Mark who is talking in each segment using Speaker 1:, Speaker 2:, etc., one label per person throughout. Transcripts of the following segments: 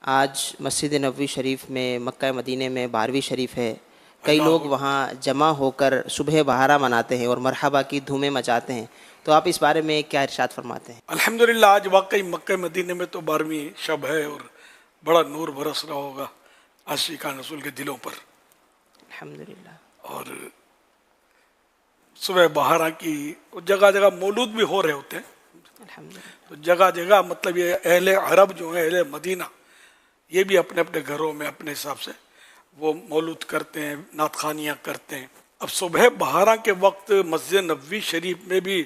Speaker 1: آج مسجد نبوی شریف میں مکہ مدینے میں 12ویں شریف ہے. کئی لوگ وہاں جمع ہو کر صبح بہارا مناتے ہیں اور مرحبا کی دھومیں مچاتے ہیں. تو آپ اس بارے میں کیا ارشاد فرماتے ہیں؟
Speaker 2: الحمدللہ آج واقعی مکہ مدینے میں تو 12ویں شب ہے اور بڑا نور برس رہا ہوگا عاشقان رسول کے دلوں پر.
Speaker 1: الحمدللہ.
Speaker 2: اور صبح بہارا کی جگہ جگہ مولود بھی ہو رہے ہوتے ہیں.
Speaker 1: الحمدللہ.
Speaker 2: تو جگہ جگہ مطلب یہ اہل عرب جو ہیں، اہل مدینہ، یہ بھی اپنے اپنے گھروں میں اپنے حساب سے وہ مولود کرتے ہیں، نعت خوانیاں کرتے ہیں. اب صبح بہارا کے وقت مسجد نبوی شریف میں بھی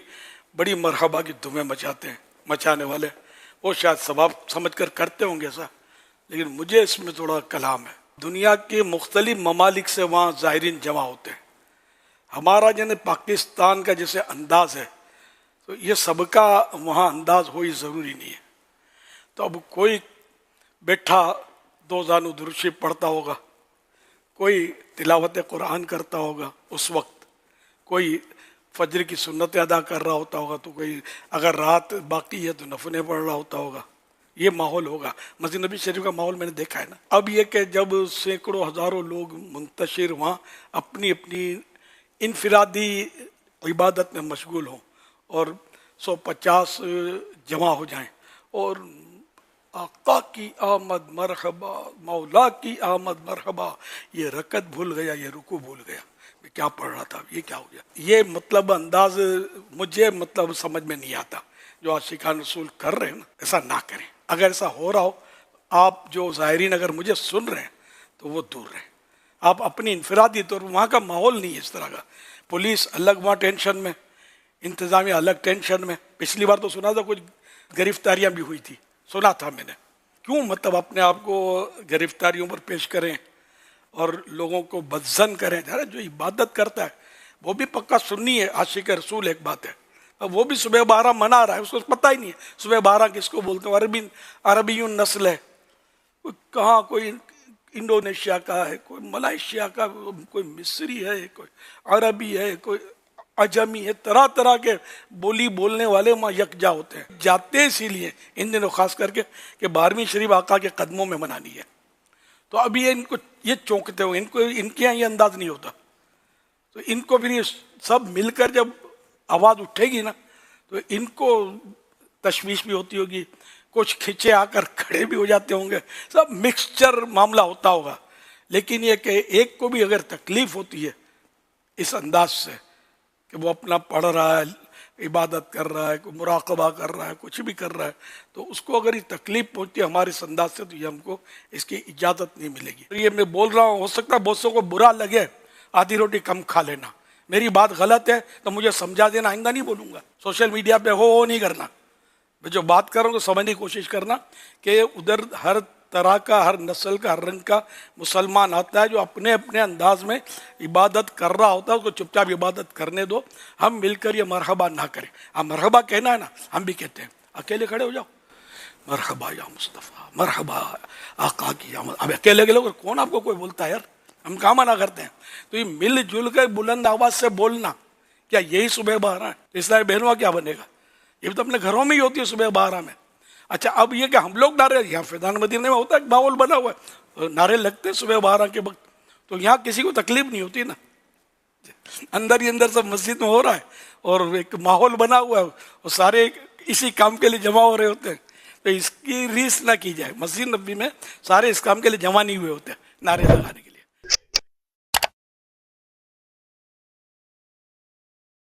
Speaker 2: بڑی مرحبا کی دھومیں مچاتے ہیں. مچانے والے وہ شاید ثواب سمجھ کر کرتے ہوں گے ایسا، لیکن مجھے اس میں تھوڑا کلام ہے. دنیا کے مختلف ممالک سے وہاں زائرین جمع ہوتے ہیں. ہمارا جن پاکستان کا جیسے انداز ہے تو یہ سب کا وہاں انداز ہوئی ضروری نہیں ہے. تو اب کوئی بیٹھا دو زانو درود شریف پڑھتا ہوگا، کوئی تلاوت قرآن کرتا ہوگا اس وقت، کوئی فجر کی سنتیں ادا کر رہا ہوتا ہوگا، تو کوئی اگر رات باقی ہے تو نفلیں پڑھ رہا ہوتا ہوگا. یہ ماحول ہوگا. مسجد نبی شریف کا ماحول میں نے دیکھا ہے نا. اب یہ کہ جب سینکڑوں ہزاروں لوگ منتشر وہاں اپنی اپنی انفرادی عبادت میں مشغول ہوں اور 150 جمع ہو جائیں اور آقا کی آمد مرحبا، مولا کی آمد مرحبا، یہ رکعت بھول گیا، یہ رکوع بھول گیا، میں کیا پڑھ رہا تھا، یہ کیا ہو گیا. یہ مطلب انداز مجھے مطلب سمجھ میں نہیں آتا. جو عاشقان رسول کر رہے ہیں نا، ایسا نہ کریں. اگر ایسا ہو رہا ہو، آپ جو زائرین اگر مجھے سن رہے ہیں تو وہ دور رہیں. آپ اپنی انفرادی طور پر، وہاں کا ماحول نہیں ہے اس طرح کا. پولیس الگ وہاں ٹینشن میں، انتظامیہ الگ ٹینشن میں. پچھلی بار تو سنا تھا کچھ گرفتاریاں بھی ہوئی تھی، سنا تھا میں نے. کیوں مطلب اپنے آپ کو گرفتاریوں پر پیش کریں اور لوگوں کو بدظن کریں. جو عبادت کرتا ہے وہ بھی پکا سنی ہے، عاشق رسول ایک بات ہے. اب وہ بھی صبح بہارا منا رہا ہے، اس کو پتہ ہی نہیں ہے صبح بہارا کس کو بولتے ہیں. عربی نسل ہے، کہاں کوئی انڈونیشیا کا ہے، کوئی ملائیشیا کا، کوئی مصری ہے، کوئی عربی ہے، کوئی عجمی ہے. طرح طرح کے بولی بولنے والے وہاں یکجا ہوتے ہیں. جاتے اسی لیے ان دنوں خاص کر کے کہ 12ویں شریف آقا کے قدموں میں منانی ہے. تو اب یہ ان کو یہ چونکتے ہو، ان کے یہاں یہ انداز نہیں ہوتا. تو ان کو پھر یہ سب مل کر جب آواز اٹھے گی نا تو ان کو تشویش بھی ہوتی ہوگی، کچھ کھچے آ کر کھڑے بھی ہو جاتے ہوں گے، سب مکسچر معاملہ ہوتا ہوگا. لیکن یہ کہ ایک کو بھی اگر تکلیف ہوتی ہے اس انداز سے کہ وہ اپنا پڑھ رہا ہے، عبادت کر رہا ہے، کوئی مراقبہ کر رہا ہے، کچھ بھی کر رہا ہے، تو اس کو اگر یہ تکلیف پہنچتی ہے ہمارے اس انداز سے، تو یہ ہم کو اس کی اجازت نہیں ملے گی. یہ میں بول رہا ہوں، ہو سکتا ہے بہت سو کو برا لگے، آدھی روٹی کم کھا لینا. میری بات غلط ہے تو مجھے سمجھا دینا، آئندہ نہیں بولوں گا. سوشل میڈیا پہ ہو نہیں کرنا. میں جو بات کر رہا ہوں تو سمجھنے کی کوشش کرنا کہ ادھر ہر طرح کا، ہر نسل کا، ہر رنگ کا مسلمان آتا ہے جو اپنے اپنے انداز میں عبادت کر رہا ہوتا ہے. اس کو چپ چاپ عبادت کرنے دو. ہم مل کر یہ مرحبا نہ کریں. ہم مرحبا کہنا ہے نا، ہم بھی کہتے ہیں. اکیلے کھڑے ہو جاؤ، مرحبا یا مصطفیٰ، مرحبا آقا کی آمد. اب اکیلے کے لوگ کون آپ کو کوئی بولتا ہے یار، ہم کہاں منع کرتے ہیں. تو یہ مل جل کر بلند آواز سے بولنا، کیا یہی صبح بہارا ہے؟ اسلامی بہنوں کیا بنے گا؟ یہ تو اپنے گھروں میں ہی ہوتی ہے صبح بہارا میں. اچھا اب یہ کہ ہم لوگ نعرے، یہاں فیضان مدینے میں ہوتا ہے، ایک ماحول بنا ہوا ہے، نعرے لگتے ہیں صبح بہارا کے وقت، تو یہاں کسی کو تکلیف نہیں ہوتی نا. اندر ہی اندر سب مسجد میں ہو رہا ہے اور ایک ماحول بنا ہوا ہے اور سارے اسی کام کے لیے جمع ہو رہے ہوتے ہیں. تو اس کی ریس نہ کی جائے. مسجد نبوی میں سارے اس کام کے لیے جمع نہیں ہوئے ہوتے ہیں نعرے لگانے کے.